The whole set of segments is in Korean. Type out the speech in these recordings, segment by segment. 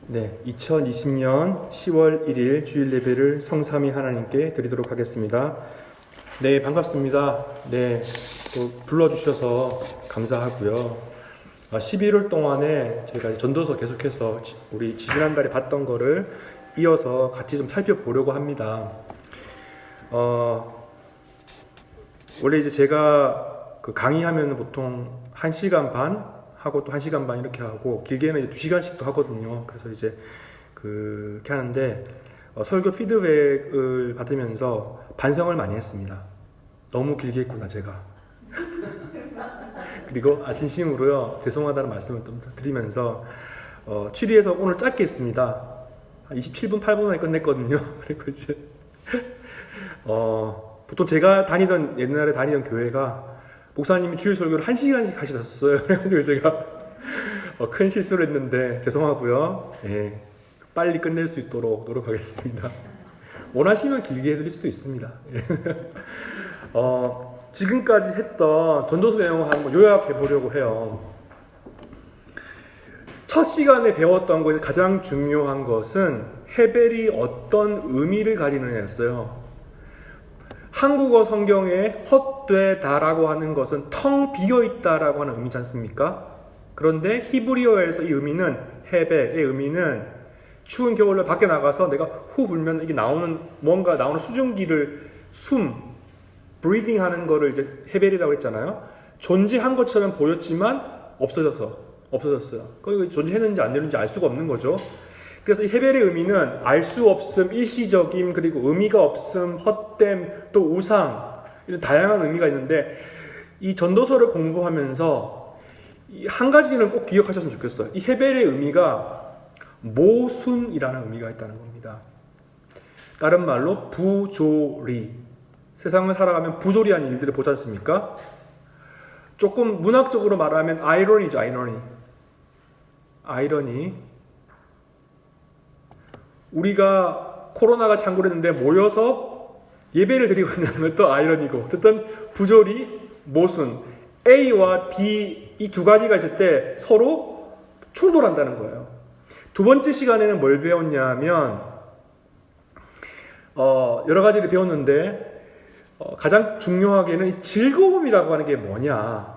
네, 2020년 10월 1일 주일 예배를 성삼위 하나님께 드리도록 하겠습니다. 네, 반갑습니다. 네, 또 불러주셔서 감사하고요. 11월 동안에 저희가 전도서 계속해서 우리 지난달에 봤던 거를 이어서 같이 좀 살펴보려고 합니다. 원래 이제 제가 그 강의하면 보통 1시간 반 하고 또 1시간 반 이렇게 하고 길게는 이제 2시간씩도 하거든요. 그래서 이제 그렇게 하는데 설교 피드백을 받으면서 반성을 많이 했습니다. 너무 길게 했구나 제가. 그리고 진심으로요 죄송하다는 말씀을 좀 드리면서 취리해서 오늘 짧게 했습니다. 한 27분 8분 만에 끝냈거든요. 그리고 이제 보통 제가 옛날에 다니던 교회가 목사님이 주일 설교를 1시간씩 하셨어요. 그래가지고 제가 큰 실수를 했는데 죄송하고요. 예, 빨리 끝낼 수 있도록 노력하겠습니다. 원하시면 길게 해드릴 수도 있습니다. 예. 지금까지 했던 전도서 내용을 한번 요약해 보려고 해요. 첫 시간에 배웠던 것에 가장 중요한 것은 헤벨이 어떤 의미를 가지느냐였어요. 한국어 성경에 헛되다라고 하는 것은 텅 비어있다라고 하는 의미지 않습니까? 그런데 히브리어에서 이 의미는 헤벨의 의미는 추운 겨울에 밖에 나가서 내가 후 불면 이게 뭔가 나오는 수증기를 breathing 하는 거를 이제 헤벨이라고 했잖아요. 존재한 것처럼 보였지만 없어졌어요. 거기 존재했는지 안 했는지 알 수가 없는 거죠. 그래서 이 헤벨의 의미는 알 수 없음, 일시적임, 그리고 의미가 없음, 헛됨, 또 우상 이런 다양한 의미가 있는데 이 전도서를 공부하면서 한 가지는 꼭 기억하셨으면 좋겠어요. 이 헤벨의 의미가 모순이라는 의미가 있다는 겁니다. 다른 말로 부조리. 세상을 살아가면 부조리한 일들을 보지 않습니까? 조금 문학적으로 말하면 아이러니죠. 아이러니. 우리가 코로나가 창궐했는데 모여서 예배를 드리고 있는 또 아이러니고, 어쨌든 부조리, 모순, A와 B 이 두 가지가 있을 때 서로 충돌한다는 거예요. 두 번째 시간에는 뭘 배웠냐면 여러 가지를 배웠는데 가장 중요하게는 즐거움이라고 하는 게 뭐냐.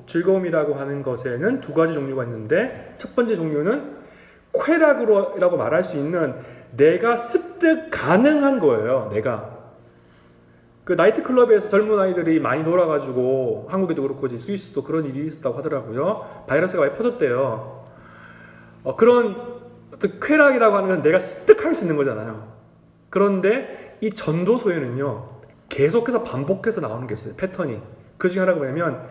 즐거움이라고 하는 것에는 두 가지 종류가 있는데 첫 번째 종류는 쾌락이라고 말할 수 있는 내가 습득 가능한 거예요. 내가 그 나이트클럽에서 젊은 아이들이 많이 놀아가지고 한국에도 그렇고 이제 스위스도 그런 일이 있었다고 하더라고요. 바이러스가 많이 퍼졌대요. 그런 어떤 쾌락이라고 하는 건 내가 습득할 수 있는 거잖아요. 그런데 이 전도서에는요 계속해서 반복해서 나오는 게 있어요. 패턴이. 그 중에 하나가 뭐냐면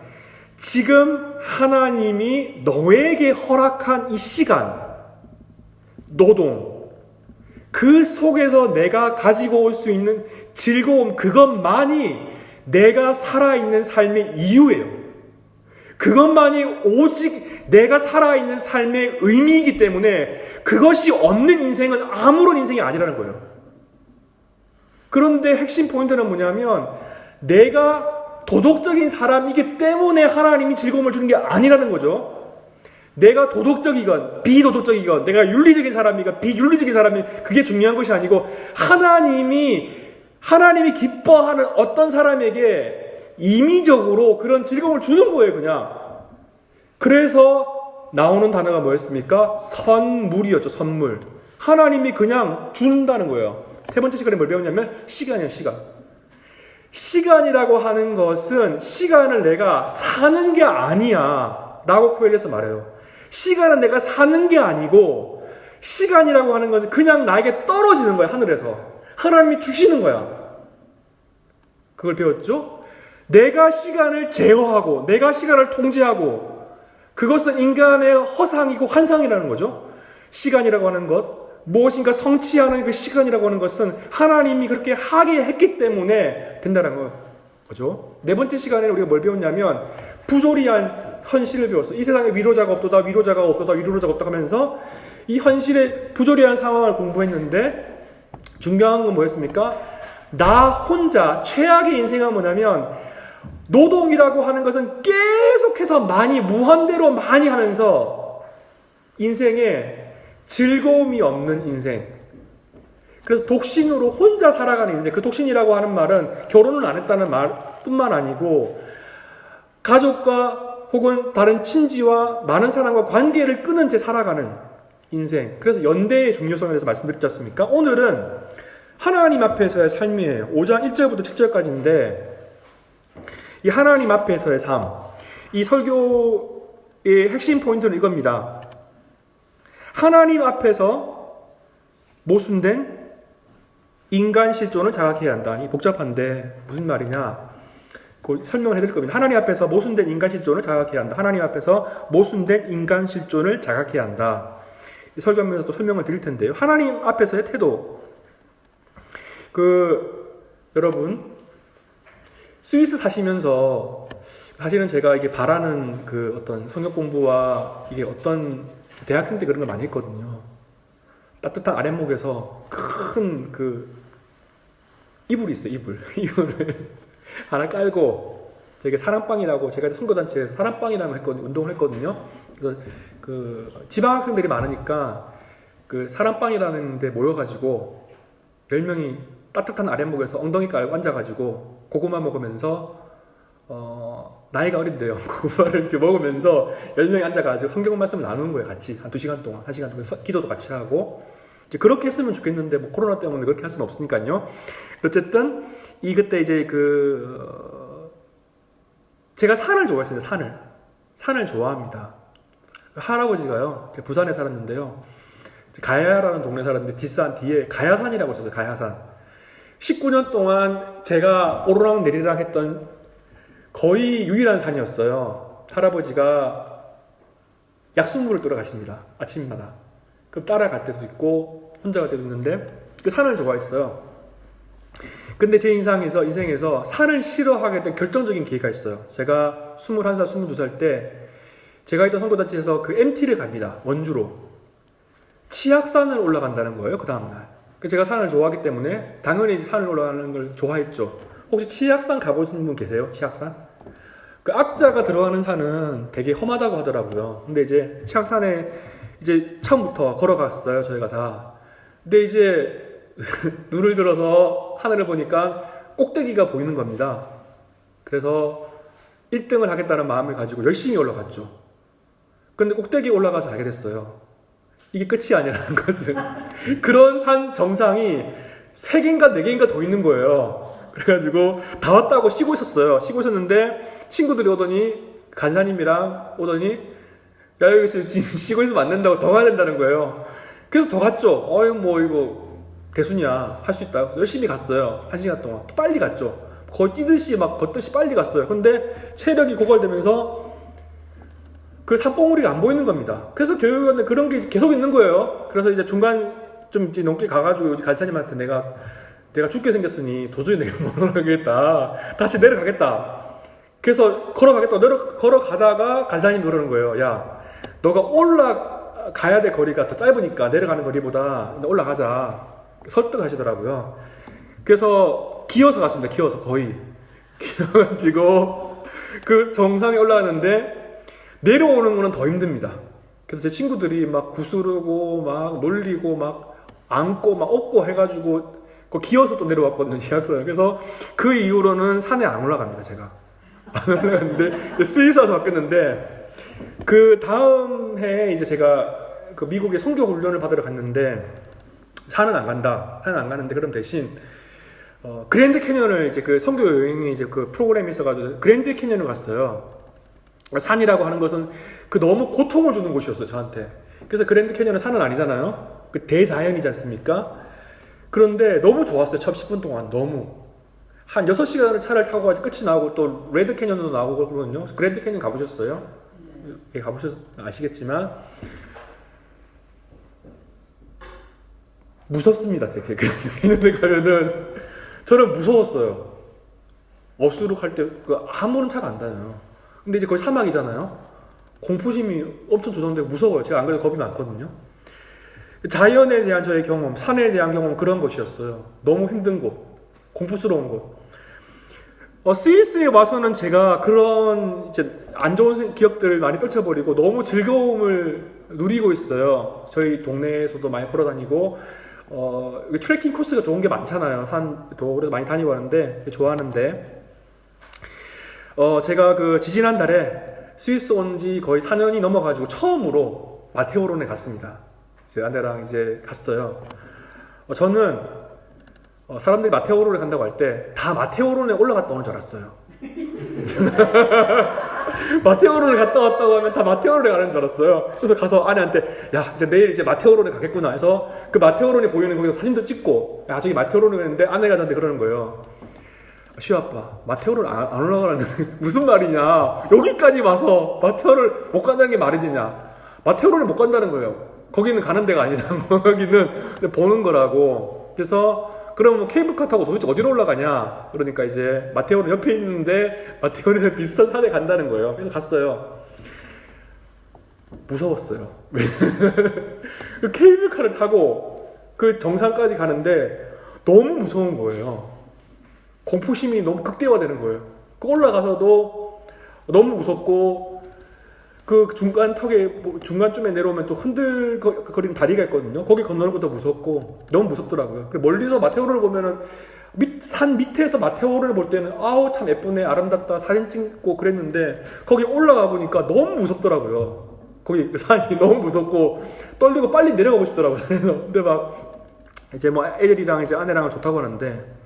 지금 하나님이 너에게 허락한 이 시간, 노동, 그 속에서 내가 가지고 올 수 있는 즐거움, 그것만이 내가 살아있는 삶의 이유예요. 그것만이 오직 내가 살아있는 삶의 의미이기 때문에 그것이 없는 인생은 아무런 인생이 아니라는 거예요. 그런데 핵심 포인트는 뭐냐면 내가 도덕적인 사람이기 때문에 하나님이 즐거움을 주는 게 아니라는 거죠. 내가 도덕적이건 비도덕적이건 내가 윤리적인 사람이건 비윤리적인 사람이 그게 중요한 것이 아니고 하나님이 기뻐하는 어떤 사람에게 임의적으로 그런 즐거움을 주는 거예요. 그냥. 그래서 나오는 단어가 뭐였습니까? 선물이었죠. 선물. 하나님이 그냥 준다는 거예요. 세 번째 시간에 뭘 배웠냐면 시간이에요. 시간이라고 하는 것은 시간을 내가 사는 게 아니야 라고 코엘레서 말해요. 시간은 내가 사는 게 아니고 시간이라고 하는 것은 그냥 나에게 떨어지는 거야. 하늘에서 하나님이 주시는 거야. 그걸 배웠죠? 내가 시간을 제어하고 내가 시간을 통제하고 그것은 인간의 허상이고 환상이라는 거죠. 시간이라고 하는 것, 무엇인가 성취하는 그 시간이라고 하는 것은 하나님이 그렇게 하게 했기 때문에 된다는 거죠. 네 번째 시간에 우리가 뭘 배웠냐면 부조리한 현실을 배웠어요. 이 세상에 위로자가 없도다 하면서 이 현실의 부조리한 상황을 공부했는데 중요한 건 뭐였습니까? 나 혼자 최악의 인생은 뭐냐면 노동이라고 하는 것은 계속해서 무한대로 많이 하면서 인생에 즐거움이 없는 인생. 그래서 독신으로 혼자 살아가는 인생. 그 독신이라고 하는 말은 결혼을 안 했다는 말뿐만 아니고 가족과 혹은 다른 친지와 많은 사람과 관계를 끊은 채 살아가는 인생. 그래서 연대의 중요성에 대해서 말씀드렸지 않습니까? 오늘은 하나님 앞에서의 삶이에요. 5장 1절부터 7절까지인데 이 하나님 앞에서의 삶. 이 설교의 핵심 포인트는 이겁니다. 하나님 앞에서 모순된 인간 실존을 자각해야 한다. 이 복잡한데 무슨 말이냐? 그 설명을 해드릴 겁니다. 하나님 앞에서 모순된 인간 실존을 자각해야 한다. 하나님 앞에서 모순된 인간 실존을 자각해야 한다. 이 설교하면서 또 설명을 드릴 텐데요. 하나님 앞에서의 태도. 여러분 스위스 사시면서 사실은 제가 이게 바라는 그 어떤 성경 공부와 이게 어떤 대학생 때 그런 걸 많이 했거든요. 따뜻한 아랫목에서 큰 이불이 있어요. 이불을 하나 깔고 제가 사랑방이라고 제가 선거단체에서 사랑방이라고 했거든요. 운동을 했거든요. 그 지방학생들이 많으니까 그 사랑방이라는 데 모여가지고 10명이 따뜻한 아랫목에서 엉덩이 깔고 앉아가지고 고구마 먹으면서 나이가 어린데요. 고구마를 이렇게 먹으면서 10명이 앉아가지고 성경 말씀을 나누는 거예요. 같이 한 2시간 동안 1시간 동안 기도도 같이 하고 이제 그렇게 했으면 좋겠는데 뭐 코로나 때문에 그렇게 할 수는 없으니까요. 어쨌든 그때 이제 제가 산을 좋아했습니다. 산을 좋아합니다. 할아버지가요. 제가 부산에 살았는데요. 가야라는 동네 살았는데 뒷산 뒤에 가야산이라고 있었어요. 가야산. 19년 동안 제가 오르락 내리락 했던 거의 유일한 산이었어요. 할아버지가 약수물을 뜨러 가십니다. 아침마다. 그럼 따라갈 때도 있고 혼자 갈 때도 있는데 그 산을 좋아했어요. 근데 제 인생에서 산을 싫어하게 된 결정적인 계기가 있어요. 제가 21살, 22살 때 제가 있던 선거단체에서 그 MT를 갑니다. 원주로. 치악산을 올라간다는 거예요. 그 다음날. 제가 산을 좋아하기 때문에 당연히 산을 올라가는 걸 좋아했죠. 혹시 치악산 가보신 분 계세요? 치악산? 그 악자가 들어가는 산은 되게 험하다고 하더라고요. 근데 이제 치악산에 이제 처음부터 걸어갔어요. 저희가 다. 근데 이제 눈을 들어서 하늘을 보니까 꼭대기가 보이는 겁니다. 그래서 1등을 하겠다는 마음을 가지고 열심히 올라갔죠. 근데 꼭대기에 올라가서 알게 됐어요. 이게 끝이 아니라는 것은. 그런 산 정상이 3개인가 4개인가 더 있는 거예요. 그래가지고 다 왔다고 쉬고 있었어요. 쉬고 있었는데 친구들이 오더니 간사님이랑 오더니 야 여기서 지금 쉬고 있으면 안 된다고 더 가야 된다는 거예요. 그래서 더 갔죠. 뭐 이거 대수냐 할 수 있다. 열심히 갔어요. 1시간 동안 빨리 갔죠. 거의 뛰듯이 막 걷듯이 빨리 갔어요. 근데 체력이 고갈되면서 그 산봉우리가 안 보이는 겁니다. 그래서 결국은 그런 게 계속 있는 거예요. 그래서 이제 중간 좀 넘게 가가지고 간사님한테 내가 죽게 생겼으니 도저히 내가 못 올라가겠다. 다시 내려가겠다. 그래서 걸어가다가 간사님이 그러는 거예요. 야, 너가 올라가야 될 거리가 더 짧으니까 내려가는 거리보다 올라가자. 설득하시더라고요. 그래서 기어서 갔습니다. 기어가지고 그 정상에 올라가는데 내려오는 거는 더 힘듭니다. 그래서 제 친구들이 막 구스르고 막 놀리고 막 안고 막 업고 해가지고 기어서 또 내려왔거든요. 지하철. 그래서 그 이후로는 산에 안 올라갑니다. 제가 안 올라갔는데 스위스 와서 바뀌었는데 그 다음 해에 이제 제가 그 미국에 선교 훈련을 받으러 갔는데 산은 안 가는데 그럼 대신 그랜드 캐년을 이제 그 선교 여행이 이제 그 프로그램이 있어가지고 그랜드 캐년을 갔어요. 산이라고 하는 것은 그 너무 고통을 주는 곳이었어요, 저한테. 그래서 그랜드 캐년은 산은 아니잖아요. 그 대자연이지 않습니까? 그런데 너무 좋았어요. 첫 10분 동안 너무. 한 6시간을 차를 타고 가지 끝이 나오고 또 레드 캐년도 나오고 그러거든요. 그랜드 캐년 가보셨어요? 예, 아시겠지만 무섭습니다, 되게. 그랜드 캐년에 가면은 저는 무서웠어요. 어수룩할 때 아무런 차가 안 다녀요. 근데 이제 거기 사막이잖아요. 공포심이 엄청 조성되고 무서워요. 제가 안 그래도 겁이 많거든요. 자연에 대한 저의 경험, 산에 대한 경험 그런 것이었어요. 너무 힘든 곳, 공포스러운 곳. 스위스에 와서는 제가 그런 이제 안 좋은 기억들을 많이 떨쳐버리고 너무 즐거움을 누리고 있어요. 저희 동네에서도 많이 걸어 다니고 트레킹 코스가 좋은 게 많잖아요. 그래서 많이 다니고 하는데 좋아하는데 제가 그 지지난달에 스위스 온 지 거의 4년이 넘어가지고 처음으로 마테오론에 갔습니다. 제 아내랑 이제 갔어요. 저는 사람들이 마테오론에 간다고 할 때 다 마테오론에 올라갔다 오는 줄 알았어요. 마테오론을 갔다 왔다고 하면 다 마테오론에 가는 줄 알았어요. 그래서 가서 아내한테 야 이제 내일 이제 마테오론에 가겠구나 해서 그 마테오론에 보이는 거기서 사진도 찍고 야 저기 마테오론에 갔는데 아내가 저한테 그러는 거예요. 시아빠 마테오론 안 올라가라는 무슨 말이냐, 여기까지 와서 마테오를 못 간다는 게 말이 되냐, 마테오론에 못 간다는 거예요. 거기는 가는 데가 아니다. 거기는 보는 거라고. 그래서 그럼 케이블카 타고 도대체 어디로 올라가냐? 그러니까 이제 마테오론 옆에 있는데 마테오론에 비슷한 산에 간다는 거예요. 그래서 갔어요. 무서웠어요. 그 케이블카를 타고 그 정상까지 가는데 너무 무서운 거예요. 공포심이 너무 극대화되는 거예요. 그 올라가서도 너무 무섭고 그 중간쯤에 내려오면 또 흔들거리는 다리가 있거든요. 거기 건너는 것도 무섭고 너무 무섭더라고요. 멀리서 마테오론을 보면은 산 밑에서 마테오론을 볼 때는 아우 참 예쁘네, 아름답다, 사진 찍고 그랬는데 거기 올라가 보니까 너무 무섭더라고요. 거기 산이 너무 무섭고 떨리고 빨리 내려가고 싶더라고요. 근데 막 이제 뭐 애들이랑 이제 아내랑은 좋다고 하는데,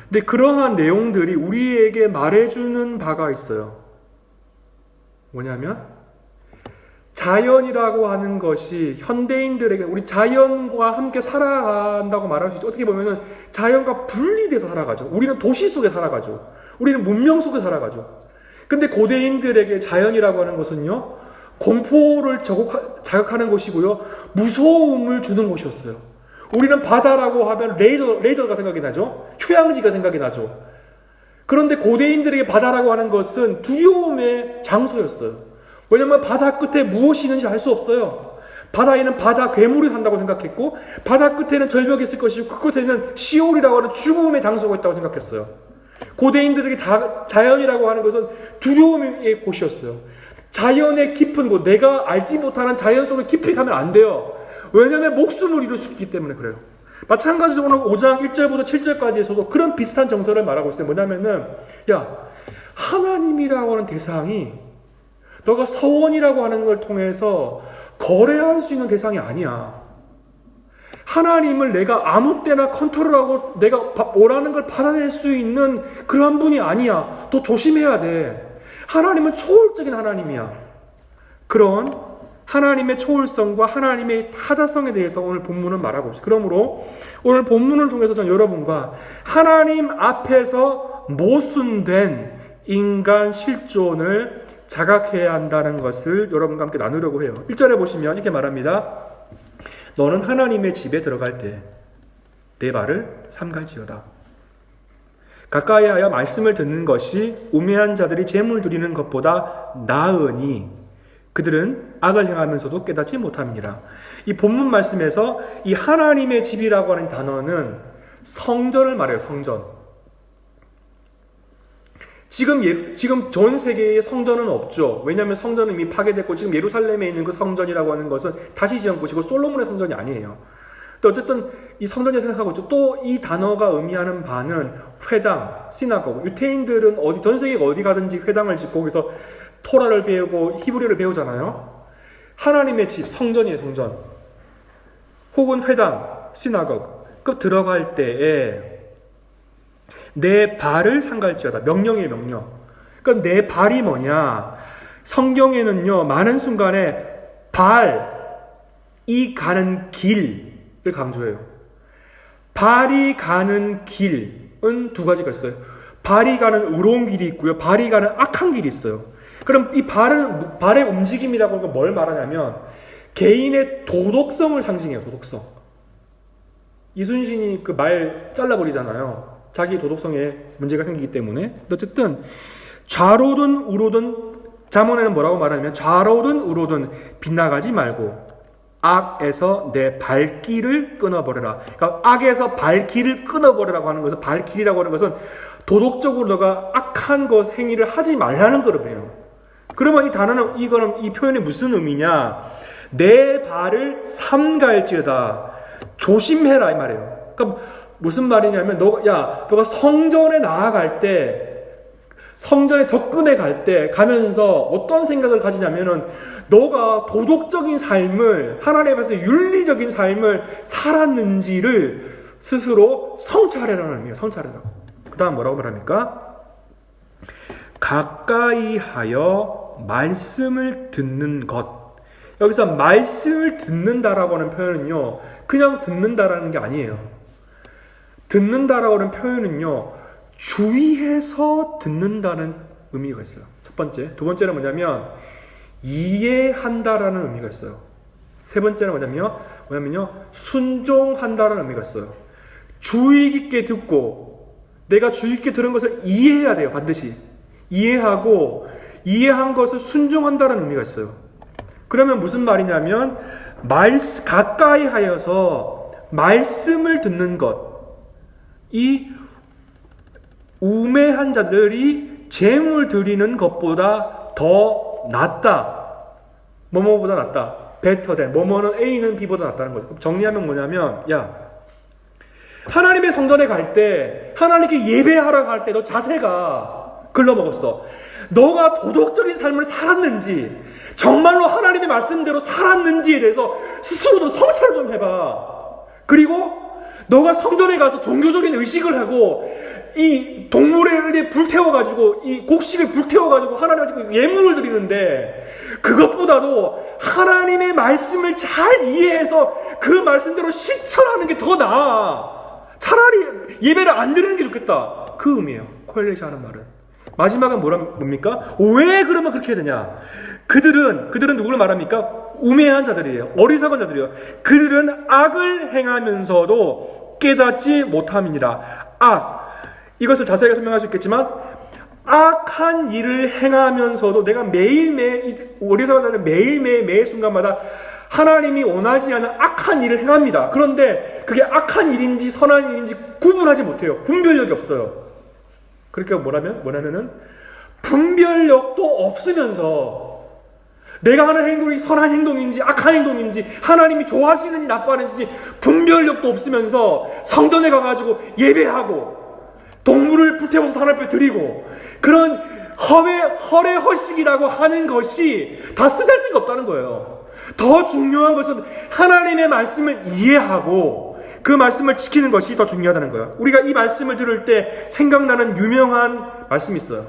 근데 그러한 내용들이 우리에게 말해주는 바가 있어요. 뭐냐면 자연이라고 하는 것이 현대인들에게, 우리 자연과 함께 살아간다고 말할 수 있죠. 어떻게 보면은 자연과 분리돼서 살아가죠. 우리는 도시 속에 살아가죠. 우리는 문명 속에 살아가죠. 근데 고대인들에게 자연이라고 하는 것은요, 공포를 자극하는 곳이고요, 무서움을 주는 곳이었어요. 우리는 바다라고 하면 레이저가 생각이 나죠. 휴양지가 생각이 나죠. 그런데 고대인들에게 바다라고 하는 것은 두려움의 장소였어요. 왜냐하면 바다 끝에 무엇이 있는지 알 수 없어요. 바다에는 바다 괴물이 산다고 생각했고, 바다 끝에는 절벽이 있을 것이고, 그곳에는 시올이라고 하는 죽음의 장소가 있다고 생각했어요. 고대인들에게 자연이라고 하는 것은 두려움의 곳이었어요. 자연의 깊은 곳, 내가 알지 못하는 자연 속에 깊이 가면 안 돼요. 왜냐하면 목숨을 잃을 수 있기 때문에 그래요. 마찬가지로 오늘 5장 1절부터 7절까지에서도 그런 비슷한 정서를 말하고 있어요. 뭐냐면은, 야, 하나님이라고 하는 대상이 너가 서원이라고 하는 걸 통해서 거래할 수 있는 대상이 아니야. 하나님을 내가 아무 때나 컨트롤하고 내가 원하는 걸 받아낼 수 있는 그런 분이 아니야. 더 조심해야 돼. 하나님은 초월적인 하나님이야. 그런 하나님의 초월성과 하나님의 타자성에 대해서 오늘 본문은 말하고 있어요. 그러므로 오늘 본문을 통해서 저는 여러분과 하나님 앞에서 모순된 인간 실존을 자각해야 한다는 것을 여러분과 함께 나누려고 해요. 1절에 보시면 이렇게 말합니다. 너는 하나님의 집에 들어갈 때 내 발을 삼갈지어다. 가까이 하여 말씀을 듣는 것이 우매한 자들이 재물 드리는 것보다 나으니 그들은 악을 행하면서도 깨닫지 못합니다. 이 본문 말씀에서 이 하나님의 집이라고 하는 단어는 성전을 말해요. 성전. 지금 전 세계에 성전은 없죠. 왜냐하면 성전은 이미 파괴됐고 지금 예루살렘에 있는 그 성전이라고 하는 것은 다시 지은 곳이고 솔로몬의 성전이 아니에요. 또 어쨌든 이 성전이 생각하고 있죠. 또 이 단어가 의미하는 바는 회당, 시나고그. 유태인들은 전 세계 어디 가든지 회당을 짓고 거기서 토라를 배우고 히브리어를 배우잖아요. 하나님의 집, 성전이에요. 성전. 혹은 회당, 시나고그. 그 들어갈 때에 내 발을 삼갈지어다. 명령이에요. 명령. 그러니까 내 발이 뭐냐. 성경에는요, 많은 순간에 발이 가는 길을 강조해요. 발이 가는 길은 두 가지가 있어요. 발이 가는 의로운 길이 있고요, 발이 가는 악한 길이 있어요. 그럼 이 발의 움직임이라고 하는 건 뭘 말하냐면 개인의 도덕성을 상징해요. 도덕성. 이순신이 그 말 잘라버리잖아요. 자기 도덕성에 문제가 생기기 때문에. 어쨌든 좌로든 우로든 잠언에는 뭐라고 말하냐면 좌로든 우로든 빗나가지 말고 악에서 내 발길을 끊어버려라. 그러니까 악에서 발길을 끊어버려라고 하는 것은, 발길이라고 하는 것은 도덕적으로 너가 악한 것 행위를 하지 말라는 거예요. 그러면 이 단어는 이 표현이 무슨 의미냐? 내 발을 삼갈지어다. 조심해라 이 말이에요. 그러니까 무슨 말이냐면 너가 성전에 나아갈 때, 성전에 접근해 갈 때 가면서 어떤 생각을 가지냐면은 너가 도덕적인 삶을, 하나님 앞에서 윤리적인 삶을 살았는지를 스스로 성찰해라는 의미예요. 성찰해라고. 그 다음 뭐라고 말합니까? 가까이 하여 말씀을 듣는 것. 여기서 말씀을 듣는다라고 하는 표현은요, 그냥 듣는다라는 게 아니에요. 듣는다라고 하는 표현은요, 주의해서 듣는다는 의미가 있어요. 첫 번째. 두 번째는 뭐냐면 이해한다라는 의미가 있어요. 세 번째는 뭐냐면요, 순종한다라는 의미가 있어요. 주의 깊게 듣고 내가 주의 깊게 들은 것을 이해해야 돼요. 반드시 이해하고, 이해한 것을 순종한다는 의미가 있어요. 그러면 무슨 말이냐면 가까이 하여서 말씀을 듣는 것, 이 우매한 자들이 재물 드리는 것보다 더 낫다. 뭐뭐보다 낫다. better than. 뭐뭐는 A는 B보다 낫다는 거죠. 정리하면 뭐냐면, 하나님의 성전에 갈 때, 하나님께 예배하러 갈 때 너 자세가 글러먹었어. 너가 도덕적인 삶을 살았는지, 정말로 하나님의 말씀대로 살았는지에 대해서 스스로도 성찰을 좀 해봐. 그리고 너가 성전에 가서 종교적인 의식을 하고 이 동물을 불태워가지고, 이 곡식을 불태워가지고 하나님께 예물을 드리는데, 그것보다도 하나님의 말씀을 잘 이해해서 그 말씀대로 실천하는 게 더 나아. 차라리 예배를 안 드리는 게 좋겠다. 그 의미예요. 코엘렛이 하는 말은. 마지막은 뭡니까? 왜 그러면 그렇게 해야 되냐? 그들은 누구를 말합니까? 우매한 자들이에요. 어리석은 자들이에요. 그들은 악을 행하면서도 깨닫지 못함이니라. 이것을 자세하게 설명할 수 있겠지만, 악한 일을 행하면서도 내가 매일매일, 어리석은 자들은 매일매일 매 순간마다 하나님이 원하지 않는 악한 일을 행합니다. 그런데 그게 악한 일인지 선한 일인지 구분하지 못해요. 분별력이 없어요. 그러니까 뭐냐면은 분별력도 없으면서 내가 하는 행동이 선한 행동인지 악한 행동인지, 하나님이 좋아하시는지 나빠하는지 분별력도 없으면서 성전에 가가지고 예배하고 동물을 불태워서 하나님 앞에 드리고, 그런 허례허식이라고 하는 것이 다 쓰잘데가 없다는 거예요. 더 중요한 것은 하나님의 말씀을 이해하고 그 말씀을 지키는 것이 더 중요하다는 거예요. 우리가 이 말씀을 들을 때 생각나는 유명한 말씀이 있어요.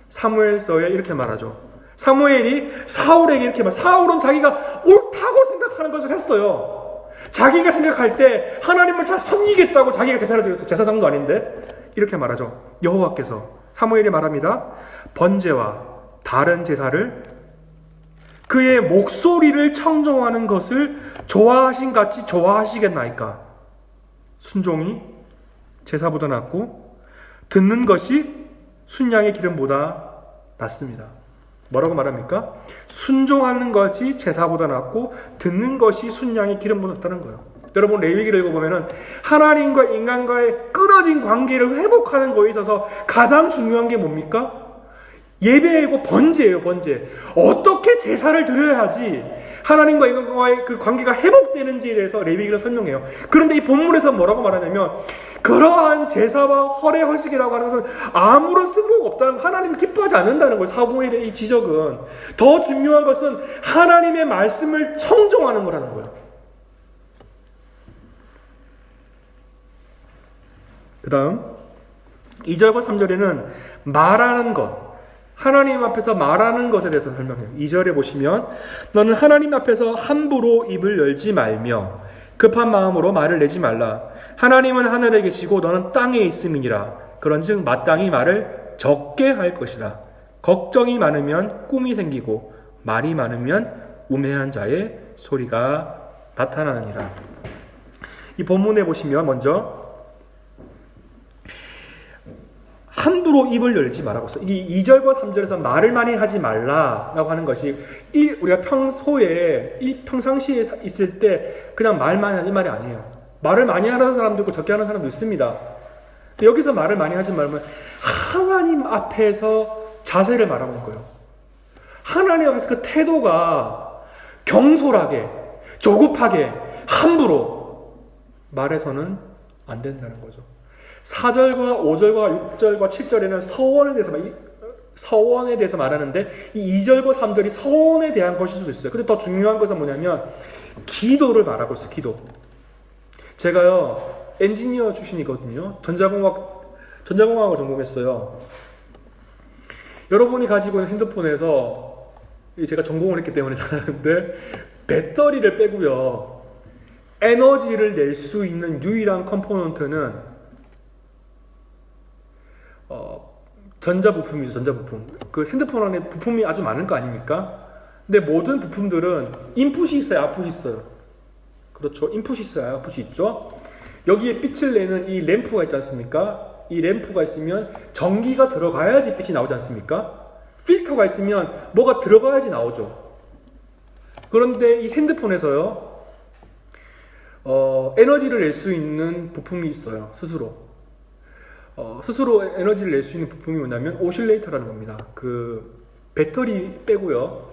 사무엘서에 이렇게 말하죠. 사무엘이 사울에게 이렇게 사울은 자기가 옳다고 생각하는 것을 했어요. 자기가 생각할 때 하나님을 잘 섬기겠다고 자기가 제사를 드렸어요. 제사장도 아닌데 이렇게 말하죠. 여호와께서, 사무엘이 말합니다. 번제와 다른 제사를, 그의 목소리를 청종하는 것을 좋아하신 같이 좋아하시겠나이까? 순종이 제사보다 낫고 듣는 것이 순양의 기름보다 낫습니다. 뭐라고 말합니까? 순종하는 것이 제사보다 낫고 듣는 것이 순양의 기름보다 낫다는 거예요. 여러분, 레위기를 읽어보면은 하나님과 인간과의 끊어진 관계를 회복하는 거에 있어서 가장 중요한 게 뭡니까? 예배이고 번제예요. 번제. 어떻게 제사를 드려야지 하나님과 인간과의 그 관계가 회복되는지에 대해서 레위기를 설명해요. 그런데 이 본문에서 뭐라고 말하냐면, 그러한 제사와 허례허식이라고 하는 것은 아무런 쓸모가 없다는, 하나님이 기뻐하지 않는다는 거예요. 사무엘의 이 지적은. 더 중요한 것은 하나님의 말씀을 청종하는 거라는 거예요. 그 다음 2절과 3절에는 말하는 것, 하나님 앞에서 말하는 것에 대해서 설명해요. 2절에 보시면, 너는 하나님 앞에서 함부로 입을 열지 말며 급한 마음으로 말을 내지 말라. 하나님은 하늘에 계시고 너는 땅에 있음이니라. 그런즉 마땅히 말을 적게 할 것이라. 걱정이 많으면 꿈이 생기고 말이 많으면 우매한 자의 소리가 나타나느니라. 이 본문에 보시면 먼저 함부로 입을 열지 말라고 했어요. 이 2절과 3절에서 말을 많이 하지 말라라고 하는 것이, 우리가 평소에, 평상시에 있을 때 그냥 말 많이 하지 말이 아니에요. 말을 많이 하는 사람도 있고 적게 하는 사람도 있습니다. 근데 여기서 말을 많이 하지 말면 하나님 앞에서 자세를 말하고 있는 거예요. 하나님 앞에서 그 태도가 경솔하게, 조급하게, 함부로 말해서는 안 된다는 거죠. 4절과 5절과 6절과 7절에는 서원에 대해서 말하는데 이 2절과 3절이 서원에 대한 것일 수도 있어요. 근데 더 중요한 것은 뭐냐면 기도를 말하고 있어요. 제가요 엔지니어 출신이거든요. 전자공학을 전공했어요. 여러분이 가지고 있는 핸드폰에서 제가 전공을 했기 때문에 잘하는데 배터리를 빼고요 에너지를 낼 수 있는 유일한 컴포넌트는 전자부품이죠. 전자부품. 그 핸드폰 안에 부품이 아주 많은 거 아닙니까? 근데 모든 부품들은 인풋이 있어요, 아웃풋이 있어요. 그렇죠. 인풋이 있어요, 아웃풋이 있죠. 여기에 빛을 내는 이 램프가 있지 않습니까? 이 램프가 있으면 전기가 들어가야지 빛이 나오지 않습니까? 필터가 있으면 뭐가 들어가야지 나오죠. 그런데 이 핸드폰에서요 에너지를 낼 수 있는 부품이 있어요. 스스로 에너지를 낼 수 있는 부품이 뭐냐면 오실레이터라는 겁니다. 그 배터리 빼고요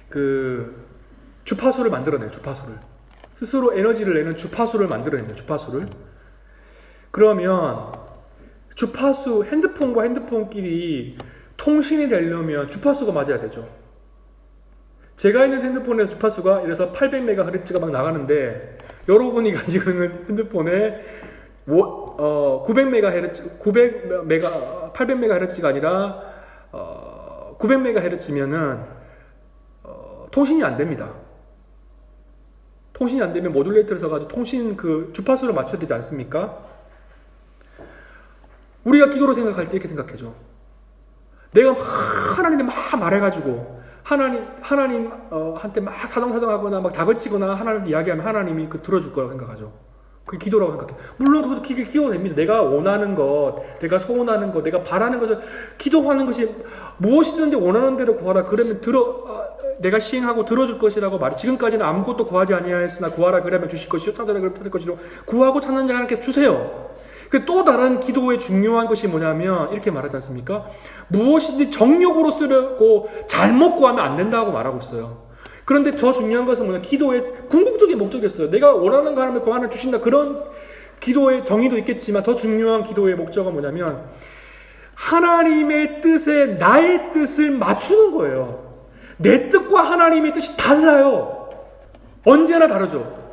그 주파수를 만들어내요. 스스로 에너지를 내는 주파수를 만들어내요. 주파수를. 그러면 주파수, 핸드폰과 핸드폰끼리 통신이 되려면 주파수가 맞아야 되죠. 제가 있는 핸드폰의 주파수가 이래서 800MHz가 막 나가는데 여러분이 가지고 있는 핸드폰에 800MHz가 아니라 900MHz면은 통신이 안 됩니다. 통신이 안 되면 모듈레이터를 써가지고 통신 그 주파수를 맞춰야 되지 않습니까? 우리가 기도로 생각할 때 이렇게 생각해줘. 내가 막 하나님한테 막 말해가지고 하나님한테 막 사정사정하거나 막 다그치거나 하나님한테 이야기하면 하나님이 그 들어줄 거라고 생각하죠. 그게 기도라고 생각해. 물론 그것도 기도가 됩니다. 내가 원하는 것, 내가 소원하는 것, 내가 바라는 것을 기도하는 것이 무엇이든지 원하는 대로 구하라. 그러면 내가 시행하고 들어줄 것이라고 말해. 지금까지는 아무것도 구하지 아니하였으나 구하라 그러면 주실 것이요 찾아라 그러면 찾을 것이요 구하고 찾는 자가 하나님께 주세요. 또 다른 기도의 중요한 것이 뭐냐면 이렇게 말하지 않습니까? 무엇이든지 정욕으로 쓰려고 잘못 구하면 안 된다고 말하고 있어요. 그런데 더 중요한 것은 뭐냐? 기도의 궁극적인 목적이었어요. 내가 원하는 거 하나면 그 하나를 주신다. 그런 기도의 정의도 있겠지만 더 중요한 기도의 목적은 뭐냐면 하나님의 뜻에 나의 뜻을 맞추는 거예요. 내 뜻과 하나님의 뜻이 달라요. 언제나 다르죠.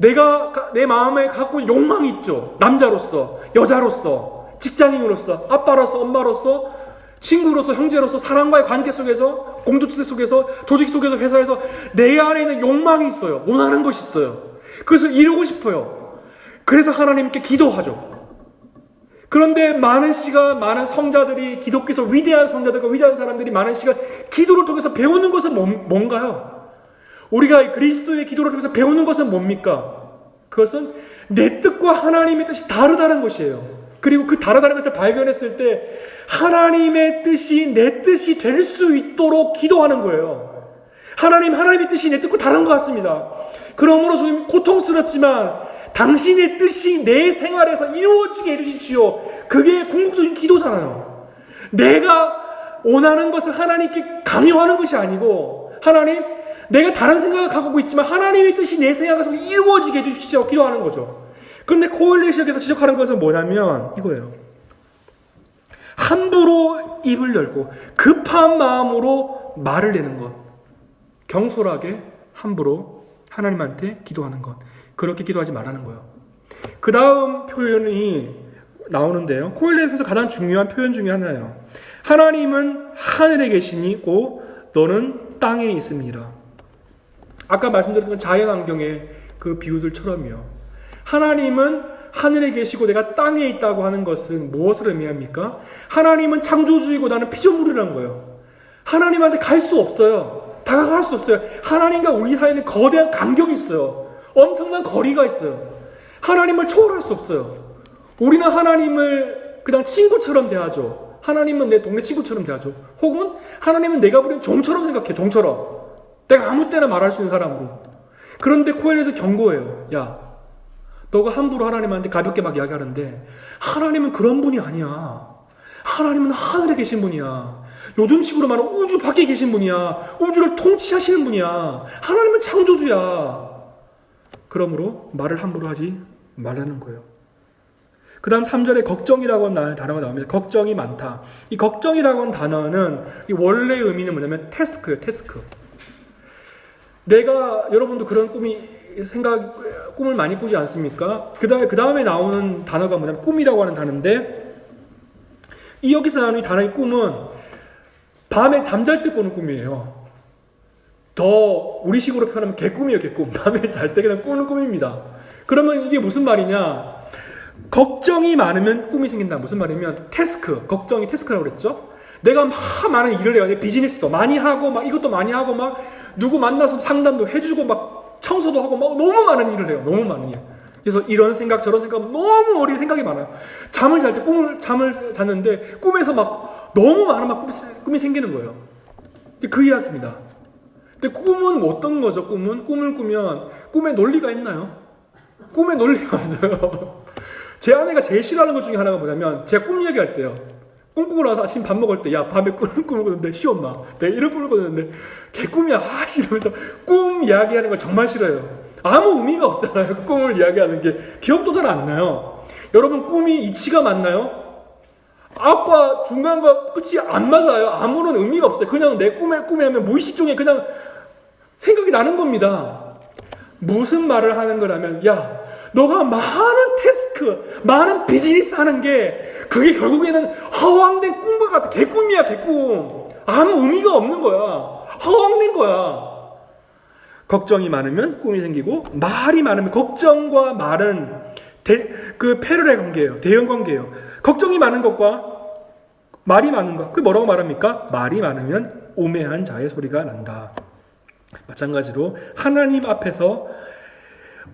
내가 내 마음에 갖고 있는 욕망이 있죠. 남자로서, 여자로서, 직장인으로서, 아빠로서, 엄마로서, 친구로서, 형제로서, 사람과의 관계 속에서, 공동체 속에서, 조직 속에서, 회사에서 내 안에 있는 욕망이 있어요. 원하는 것이 있어요. 그것을 이루고 싶어요. 그래서 하나님께 기도하죠. 그런데 많은 성자들이, 기독교에서 위대한 성자들과 위대한 사람들이 많은 시간 기도를 통해서 배우는 것은 뭔가요? 우리가 그리스도의 기도를 통해서 배우는 것은 뭡니까? 그것은 내 뜻과 하나님의 뜻이 다르다는 것이에요. 그리고 그 다르다는 것을 발견했을 때 하나님의 뜻이 내 뜻이 될 수 있도록 기도하는 거예요. 하나님의 뜻이 내 뜻과 다른 것 같습니다. 그러므로 좀 고통스럽지만 당신의 뜻이 내 생활에서 이루어지게 해주십시오. 그게 궁극적인 기도잖아요. 내가 원하는 것을 하나님께 강요하는 것이 아니고 하나님 내가 다른 생각을 갖고 있지만 하나님의 뜻이 내 생활 속에 이루어지게 해주십시오. 기도하는 거죠. 그런데 코엘렛에서 지적하는 것은 뭐냐면 이거예요. 함부로 입을 열고 급한 마음으로 말을 내는 것. 경솔하게 함부로 하나님한테 기도하는 것. 그렇게 기도하지 말라는 거예요. 그 다음 표현이 나오는데요. 코엘렛에서 가장 중요한 표현 중에 하나예요. 하나님은 하늘에 계시니고 너는 땅에 있습니다. 아까 말씀드렸던 자연환경의 그 비유들처럼요. 하나님은 하늘에 계시고 내가 땅에 있다고 하는 것은 무엇을 의미합니까? 하나님은 창조주이고 나는 피조물이라는 거예요. 하나님한테 갈 수 없어요. 다가갈 수 없어요. 하나님과 우리 사이에는 거대한 간격이 있어요. 엄청난 거리가 있어요. 하나님을 초월할 수 없어요. 우리는 하나님을 그냥 친구처럼 대하죠. 하나님은 내 동네 친구처럼 대하죠. 혹은 하나님은 내가 부린 종처럼 생각해. 종처럼. 내가 아무 때나 말할 수 있는 사람으로. 그런데 코엘렛에서 경고해요. 야, 너가 함부로 하나님한테 가볍게 막 이야기하는데 하나님은 그런 분이 아니야. 하나님은 하늘에 계신 분이야. 요즘식으로 말하면 우주 밖에 계신 분이야. 우주를 통치하시는 분이야. 하나님은 창조주야. 그러므로 말을 함부로 하지 말라는 거예요. 그 다음 3절에 걱정이라고 하는 단어가 나옵니다. 걱정이 많다. 이 걱정이라고 하는 단어는 이 원래 의미는 뭐냐면 태스크예요. 태스크. 내가 여러분도 그런 꿈을 많이 꾸지 않습니까? 그 다음에 나오는 단어가 뭐냐면 꿈이라고 하는 단어인데, 이 여기서 나오는 이 단어의 꿈은 밤에 잠잘 때 꾸는 꿈이에요. 더 우리식으로 표현하면 개꿈이에요. 개꿈. 밤에 잘 때 그냥 꾸는 꿈입니다. 그러면 이게 무슨 말이냐? 걱정이 많으면 꿈이 생긴다. 무슨 말이냐면 태스크, 걱정이 태스크라고 그랬죠? 내가 막 많은 일을 해요. 비즈니스도 많이 하고 막 이것도 많이 하고 막 누구 만나서 상담도 해주고 막 청소도 하고 막 너무 많은 일을 해요. 너무 많은 일. 그래서 이런 생각 저런 생각 너무 머리에 생각이 많아요. 잠을 잘 때 잠을 잤는데 꿈에서 막 너무 많은 막 꿈이 생기는 거예요. 그 이야기입니다. 근데 꿈은 어떤 거죠? 꿈을 꾸면 꿈에 논리가 있나요? 꿈에 논리가 없어요. 제 아내가 제일 싫어하는 것 중에 하나가 뭐냐면 제가 꿈 얘기할 때요. 꿈 꾸고 나서 아침 밥 먹을 때 야 밤에 꿈을 꾸는데 시엄마 내가 이런 꿈을 꿨는데 개꿈이야 이러면서 꿈 이야기하는 걸 정말 싫어해요. 아무 의미가 없잖아요. 꿈을 이야기하는 게 기억도 잘 안 나요. 여러분 꿈이 이치가 맞나요? 앞과 중간과 끝이 안 맞아요. 아무런 의미가 없어요. 그냥 내 꿈에 하면 무의식 중에 그냥 생각이 나는 겁니다. 무슨 말을 하는 거라면 야 너가 많은 태스크, 많은 비즈니스 하는 게 그게 결국에는 허황된 꿈과 같아. 개꿈이야 개꿈. 아무 의미가 없는 거야. 허황된 거야. 걱정이 많으면 꿈이 생기고 말이 많으면 걱정과 말은 그 패러렐 관계예요. 대형 관계예요. 걱정이 많은 것과 말이 많은 것. 그게 뭐라고 말합니까? 말이 많으면 우매한 자의 소리가 난다. 마찬가지로 하나님 앞에서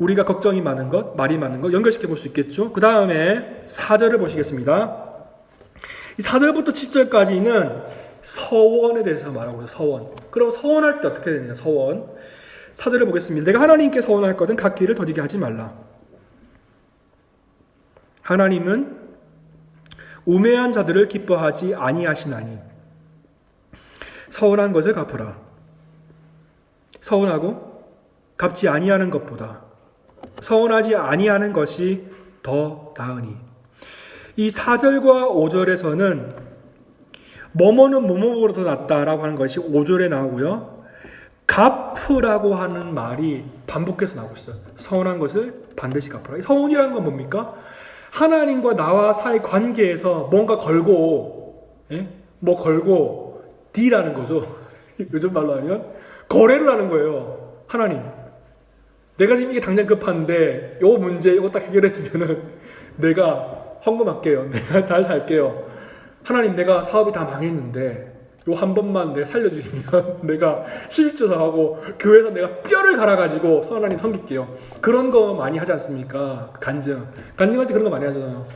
우리가 걱정이 많은 것, 말이 많은 것 연결시켜 볼 수 있겠죠. 그 다음에 4절을 보시겠습니다. 이 4절부터 7절까지는 서원에 대해서 말하고 있어요. 서원. 그럼 서원할 때 어떻게 되느냐? 서원. 4절을 보겠습니다. 내가 하나님께 서원할 거든 각 길을 더디게 하지 말라. 하나님은 우매한 자들을 기뻐하지 아니하시나니 서원한 것을 갚으라. 서원하고 갚지 아니하는 것보다 서운하지 아니하는 것이 더 나으니. 이 4절과 5절에서는 뭐뭐는 뭐뭐보다 더 낫다라고 하는 것이 5절에 나오고요. 갚으라고 하는 말이 반복해서 나오고 있어요. 서운한 것을 반드시 갚으라. 서운이라는 건 뭡니까? 하나님과 나와 사이 관계에서 뭔가 걸고, 뭐 걸고 딜하는 거죠. 요즘 말로 하면 거래를 하는 거예요. 하나님. 내가 지금 이게 당장 급한데 요 문제 이거 딱 해결해 주면은 내가 헌금할게요. 내가 잘 살게요. 하나님 내가 사업이 다 망했는데 요 한 번만 내가 살려주시면 내가 11조사 하고 교회에서 내가 뼈를 갈아가지고 하나님 섬길게요. 그런 거 많이 하지 않습니까? 간증할 때 그런 거 많이 하잖아요.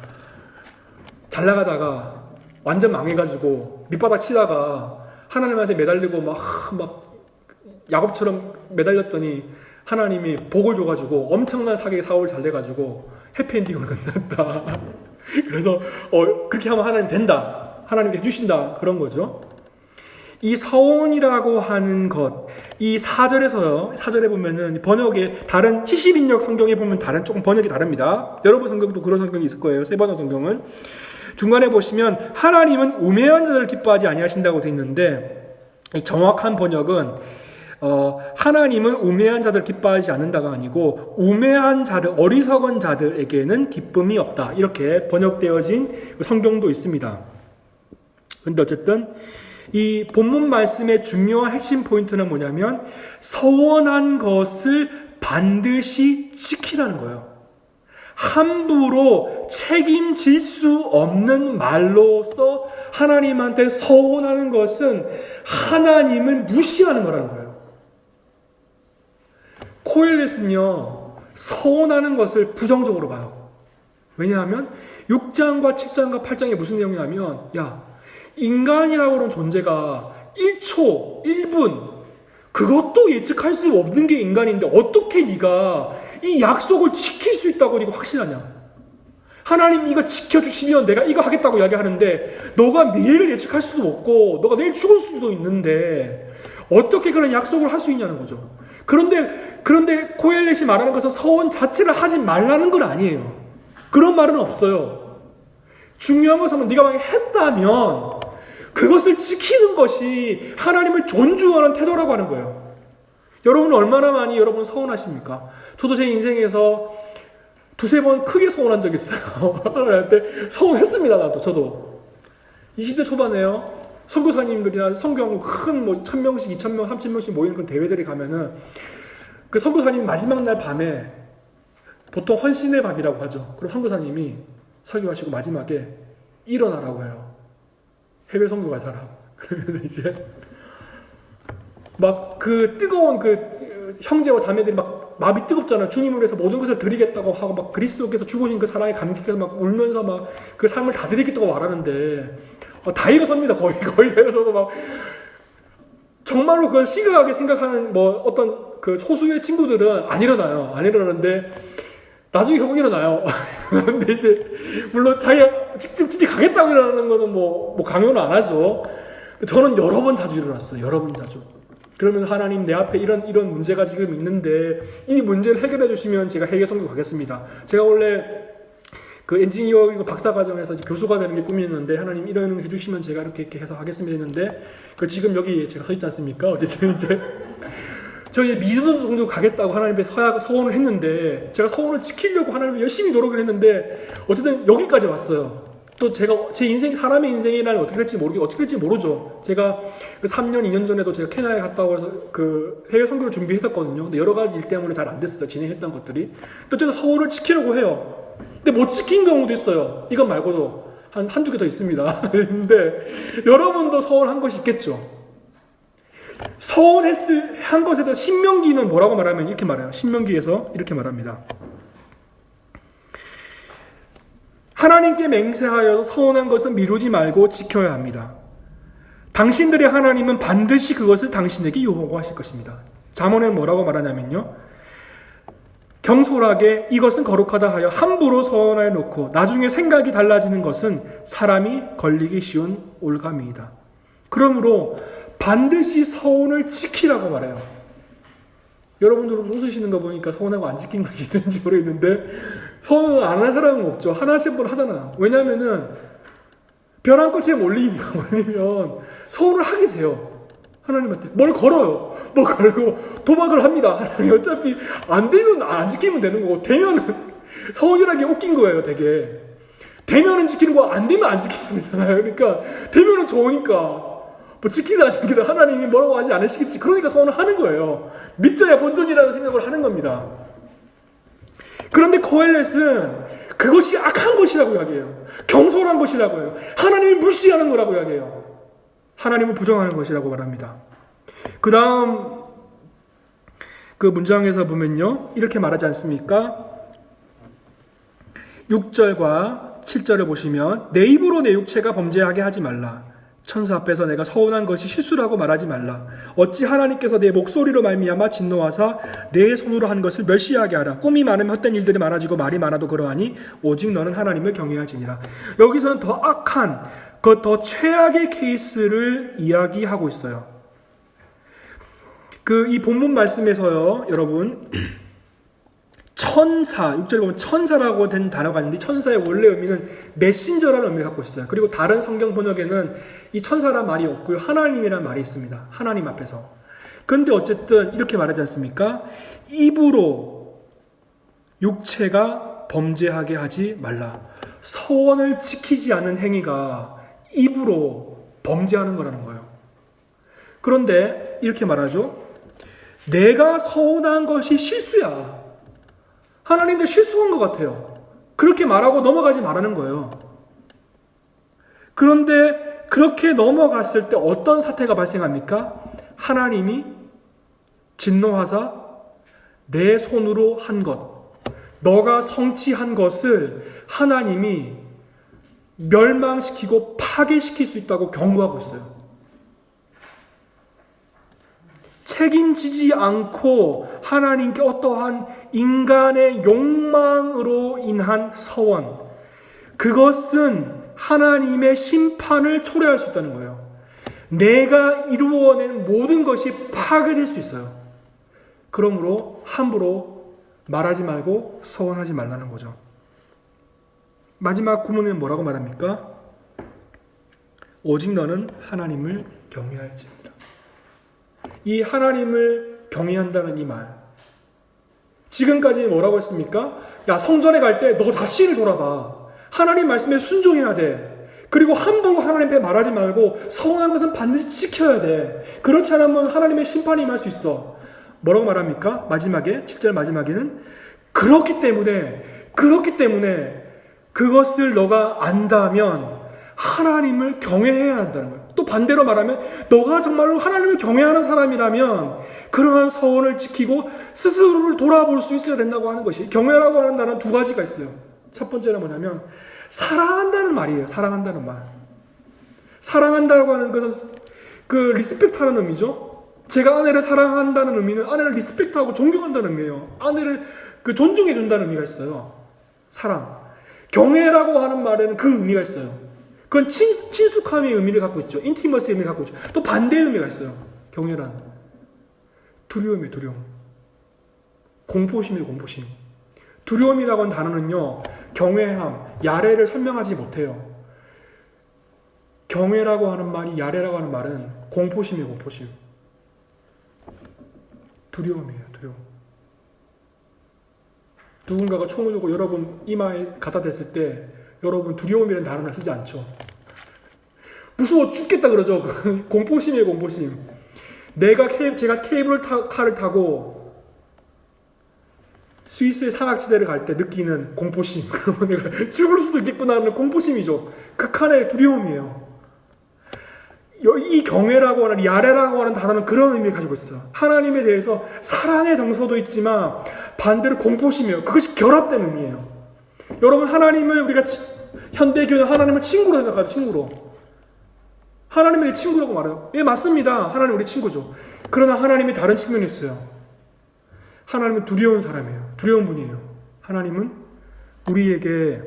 잘 나가다가 완전 망해가지고 밑바닥 치다가 하나님한테 매달리고 막 야곱처럼 매달렸더니 하나님이 복을 줘가지고 엄청난 사업을 잘 돼가지고 해피엔딩으로 끝났다. 그래서 그렇게 하면 하나님 된다. 하나님께 해주신다. 그런 거죠. 이 서원이라고 하는 것, 이 4절에서요. 4절에 보면은 번역에 다른 70인역 성경에 보면 조금 번역이 다릅니다. 여러분 성경도 그런 성경이 있을 거예요. 세 번역 성경은 중간에 보시면 하나님은 우매한 자들을 기뻐하지 아니하신다고 되어 있는데 정확한 번역은 하나님은 우매한 자들 기뻐하지 않는다가 아니고 우매한 자들, 어리석은 자들에게는 기쁨이 없다. 이렇게 번역되어진 성경도 있습니다. 근데 어쨌든 이 본문 말씀의 중요한 핵심 포인트는 뭐냐면 서원한 것을 반드시 지키라는 거예요. 함부로 책임질 수 없는 말로서 하나님한테 서원하는 것은 하나님을 무시하는 거라는 거예요. 코엘렛은요, 서원하는 것을 부정적으로 봐요. 왜냐하면 6장과 7장과 8장에 무슨 내용이냐면 인간이라고 하는 존재가 1초, 1분 그것도 예측할 수 없는 게 인간인데 어떻게 네가 이 약속을 지킬 수 있다고 네가 확신하냐? 하나님 이거 지켜주시면 내가 이거 하겠다고 이야기하는데 너가 미래를 예측할 수도 없고 너가 내일 죽을 수도 있는데 어떻게 그런 약속을 할 수 있냐는 거죠. 그런데 코엘렛이 말하는 것은 서원 자체를 하지 말라는 건 아니에요. 그런 말은 없어요. 중요한 것은 네가 만약에 했다면 그것을 지키는 것이 하나님을 존중하는 태도라고 하는 거예요. 여러분은 얼마나 많이 여러분 서운하십니까? 저도 제 인생에서 두세 번 크게 서운한 적 있어요. 하나님한테 서운했습니다. 저도 20대 초반에요. 선교사님들이나 성경 큰 1,000명씩, 2,000명, 3,000명씩 모이는 그런 대회들이 가면은 그 선교사님 마지막 날 밤에 보통 헌신의 밤이라고 하죠. 그럼 선교사님이 설교하시고 마지막에 일어나라고 해요. 해외 선교 갈 사람. 그러면 이제 막 그 뜨거운 그 형제와 자매들이 막 마음이 뜨겁잖아요. 주님을 위해서 모든 것을 드리겠다고 하고 막 그리스도께서 죽으신 그 사랑에 감격해서 막 울면서 막 그 삶을 다 드리겠다고 말하는데 다 일어섭니다. 거의 일어서고 막 정말로 그건 시각하게 생각하는 어떤 그 소수의 친구들은 안 일어나요. 안 일어나는데 나중에 결국 일어나요. 근데 이제 물론 자기가 직접 가겠다고 일어나는 거는 강요는 안 하죠. 저는 여러 번 자주 일어났어요. 여러 번 자주. 그러면 하나님 내 앞에 이런 문제가 지금 있는데 이 문제를 해결해 주시면 제가 해외 선교 가겠습니다. 제가 원래 그 엔지니어 박사과정에서 교수가 되는 게 꿈이었는데 하나님 이런 해주시면 제가 이렇게 해서 하겠습니다 했는데 지금 여기 제가 서 있지 않습니까? 어쨌든 이제 저희 미드도 정도 가겠다고 하나님께 서원을 했는데 제가 서원을 지키려고 하나님 열심히 노력을 했는데 어쨌든 여기까지 왔어요. 또 제가 제 인생 사람의 인생이라는 어떻게 될지 모르죠. 제가 3년 2년 전에도 제가 케냐에 갔다 와서 그 해외 선교를 준비했었거든요. 근데 여러 가지 일 때문에 잘 안 됐어요. 진행했던 것들이. 또 제가 서원을 지키려고 해요. 근데 못 지킨 경우도 있어요. 이것 말고도 한두 개 더 있습니다. 근데 여러분도 서원한 것이 있겠죠. 서원한 것에 대해 신명기는 뭐라고 말하면 이렇게 말해요. 신명기에서 이렇게 말합니다. 하나님께 맹세하여 서원한 것은 미루지 말고 지켜야 합니다. 당신들의 하나님은 반드시 그것을 당신에게 요구하실 것입니다. 잠언에 뭐라고 말하냐면요. 경솔하게 이것은 거룩하다 하여 함부로 서원하여 놓고 나중에 생각이 달라지는 것은 사람이 걸리기 쉬운 올감이다. 그러므로 반드시 서원을 지키라고 말해요. 여러분들은 웃으시는 거 보니까 서원하고 안 지킨 것이 있는지 모르겠는데 서원을 안 한 사람은 없죠. 하나씩 번 하잖아요. 왜냐하면은 별 한 꽃에 몰리면 서원을 하게 돼요. 하나님한테 뭘 걸어요. 뭘 걸고 도박을 합니다. 하나님 어차피 안 되면 안 지키면 되는 거고 되면은 서원이라는 게 웃긴 거예요. 되게 되면은 지키는 거 안 되면 안 지키면 되잖아요. 그러니까 되면은 좋으니까 지키다는 게 하나님이 뭐라고 하지 않으시겠지. 그러니까 서원을 하는 거예요. 믿자야 본전이라는 생각을 하는 겁니다. 그런데 코엘렛은 그것이 악한 것이라고 이야기해요. 경솔한 것이라고 해요. 하나님을 무시하는 거라고 이야기해요. 하나님을 부정하는 것이라고 말합니다. 그 다음 그 문장에서 보면요. 이렇게 말하지 않습니까? 6절과 7절을 보시면 내 입으로 내 육체가 범죄하게 하지 말라. 천사 앞에서 내가 서운한 것이 실수라고 말하지 말라. 어찌 하나님께서 내 목소리로 말미암아 진노하사 내 손으로 한 것을 멸시하게 하라. 꿈이 많으면 헛된 일들이 많아지고 말이 많아도 그러하니 오직 너는 하나님을 경외할지니라. 여기서는 더 악한 더 최악의 케이스를 이야기하고 있어요. 이 본문 말씀에서요, 여러분 천사, 6절에 보면 천사라고 된 단어가 있는데 천사의 원래 의미는 메신저라는 의미를 갖고 있어요. 그리고 다른 성경 번역에는 이 천사란 말이 없고요. 하나님이라는 말이 있습니다. 하나님 앞에서. 그런데 어쨌든 이렇게 말하지 않습니까? 입으로 육체가 범죄하게 하지 말라. 서원을 지키지 않는 행위가 입으로 범죄하는 거라는 거예요. 그런데 이렇게 말하죠. 내가 서운한 것이 실수야. 하나님도 실수한 것 같아요. 그렇게 말하고 넘어가지 말라는 거예요. 그런데 그렇게 넘어갔을 때 어떤 사태가 발생합니까? 하나님이 진노하사 내 손으로 한 것, 너가 성취한 것을 하나님이 멸망시키고 파괴시킬 수 있다고 경고하고 있어요. 책임지지 않고 하나님께 어떠한 인간의 욕망으로 인한 서원, 그것은 하나님의 심판을 초래할 수 있다는 거예요. 내가 이루어낸 모든 것이 파괴될 수 있어요. 그러므로 함부로 말하지 말고 서원하지 말라는 거죠. 마지막 구문은 뭐라고 말합니까? 오직 너는 하나님을 경외할지니라. 이 하나님을 경외한다는 이 말, 지금까지 뭐라고 했습니까? 야, 성전에 갈 때 너 자신을 돌아봐. 하나님 말씀에 순종해야 돼. 그리고 함부로 하나님 앞에 말하지 말고 서원한 것은 반드시 지켜야 돼. 그렇지 않으면 하나님의 심판이 임할 수 있어. 뭐라고 말합니까? 마지막에 7절 마지막에는 그렇기 때문에 그것을 너가 안다면 하나님을 경외해야 한다는 거예요. 또 반대로 말하면 너가 정말로 하나님을 경외하는 사람이라면 그러한 서원을 지키고 스스로를 돌아볼 수 있어야 된다고 하는 것이, 경외라고 하는 단어는 두 가지가 있어요. 첫 번째는 뭐냐면 사랑한다는 말이에요. 사랑한다는 말. 사랑한다고 하는 것은 그 리스펙트하는 의미죠. 제가 아내를 사랑한다는 의미는 아내를 리스펙트하고 존경한다는 의미예요. 아내를 존중해 준다는 의미가 있어요. 사랑. 경외라고 하는 말에는 그 의미가 있어요. 그건 친숙함의 의미를 갖고 있죠. 인티머스의 의미를 갖고 있죠. 또 반대의 의미가 있어요. 경외란 두려움이에요. 두려움. 공포심이에요. 공포심. 두려움이라고 하는 단어는요, 경외함, 야레를 설명하지 못해요. 경외라고 하는 말이, 야레라고 하는 말은 공포심이에요. 공포심. 두려움이에요. 두려움. 누군가가 총을 들고 여러분 이마에 갖다 댔을 때 여러분 두려움이라는 단어를 쓰지 않죠. 무서워 죽겠다 그러죠. 공포심이에요. 공포심. 제가 케이블카를 타고 스위스의 산악지대를 갈 때 느끼는 공포심. 그러면 내가 죽을 수도 있겠구나 하는 공포심이죠. 극한의 두려움이에요. 이 경외라고 하는, 야레라고 하는 단어는 그런 의미를 가지고 있어요. 하나님에 대해서 사랑의 정서도 있지만 반대로 공포심이에요. 그것이 결합된 의미예요. 여러분, 하나님을 우리가 현대교회는 하나님을 친구로 생각하죠. 친구로. 하나님의 친구라고 말해요. 예, 맞습니다. 하나님 우리 친구죠. 그러나 하나님이 다른 측면이 있어요. 하나님은 두려운 사람이에요. 두려운 분이에요. 하나님은 우리에게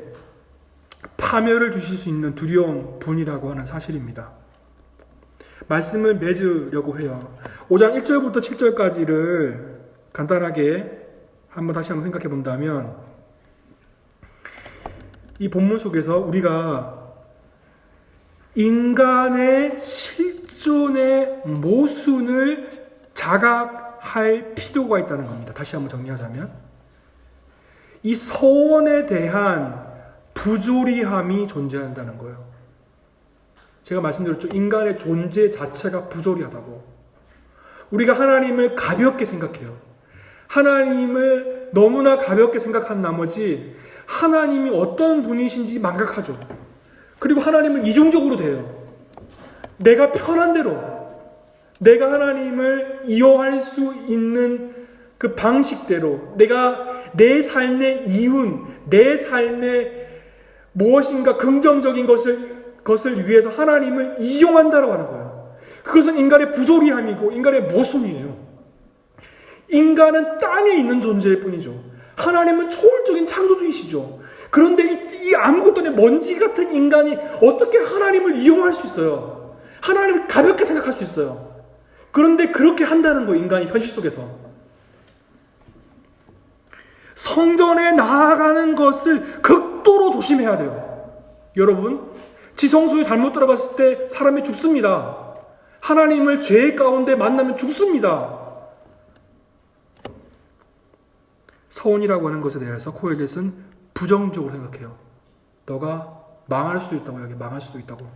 파멸을 주실 수 있는 두려운 분이라고 하는 사실입니다. 말씀을 맺으려고 해요. 5장 1절부터 7절까지를 간단하게 다시 한번 생각해 본다면, 이 본문 속에서 우리가 인간의 실존의 모순을 자각할 필요가 있다는 겁니다. 다시 한번 정리하자면, 이 서원에 대한 부조리함이 존재한다는 거예요. 제가 말씀드렸죠. 인간의 존재 자체가 부조리하다고. 우리가 하나님을 가볍게 생각해요. 하나님을 너무나 가볍게 생각한 나머지 하나님이 어떤 분이신지 망각하죠. 그리고 하나님을 이중적으로 대해요. 내가 편한 대로, 내가 하나님을 이용할 수 있는 그 방식대로, 내가 내 삶의 이윤, 내 삶의 무엇인가 긍정적인 것을 위해서 하나님을 이용한다라고 하는 거예요. 그것은 인간의 부조리함이고 인간의 모순이에요. 인간은 땅에 있는 존재일 뿐이죠. 하나님은 초월적인 창조주이시죠. 그런데 이 아무것도 아닌 먼지 같은 인간이 어떻게 하나님을 이용할 수 있어요? 하나님을 가볍게 생각할 수 있어요. 그런데 그렇게 한다는 거예요. 인간이 현실 속에서. 성전에 나아가는 것을 극도로 조심해야 돼요. 여러분, 지성소에 잘못 들어갔을 때 사람이 죽습니다. 하나님을 죄 가운데 만나면 죽습니다. 서원이라고 하는 것에 대해서 코엘렛은 부정적으로 생각해요. 너가 망할 수도 있다고, 여기 망할 수도 있다고.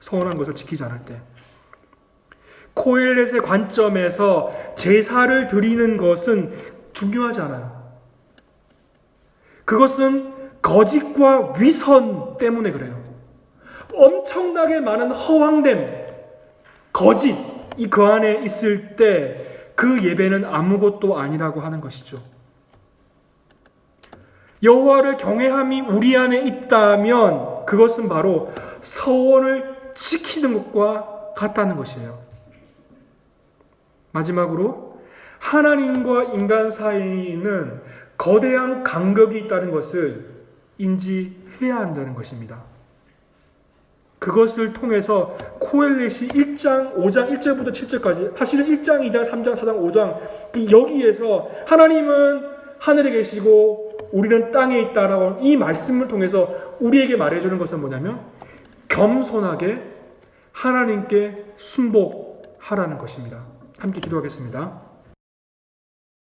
서원한 것을 지키지 않을 때. 코엘렛의 관점에서 제사를 드리는 것은 중요하지 않아요. 그것은 거짓과 위선 때문에 그래요. 엄청나게 많은 허황됨, 거짓이 그 안에 있을 때 그 예배는 아무것도 아니라고 하는 것이죠. 여호와를 경외함이 우리 안에 있다면 그것은 바로 서원을 지키는 것과 같다는 것이에요. 마지막으로 하나님과 인간 사이에는 거대한 간격이 있다는 것을 인지해야 해야 한다는 것입니다. 그것을 통해서 코엘렛이 1장 5장 1절부터 7절까지 사실은 1장 2장 3장 4장 5장 여기에서 하나님은 하늘에 계시고 우리는 땅에 있다라고 이 말씀을 통해서 우리에게 말해주는 것은 뭐냐면 겸손하게 하나님께 순복하라는 것입니다. 함께 기도하겠습니다.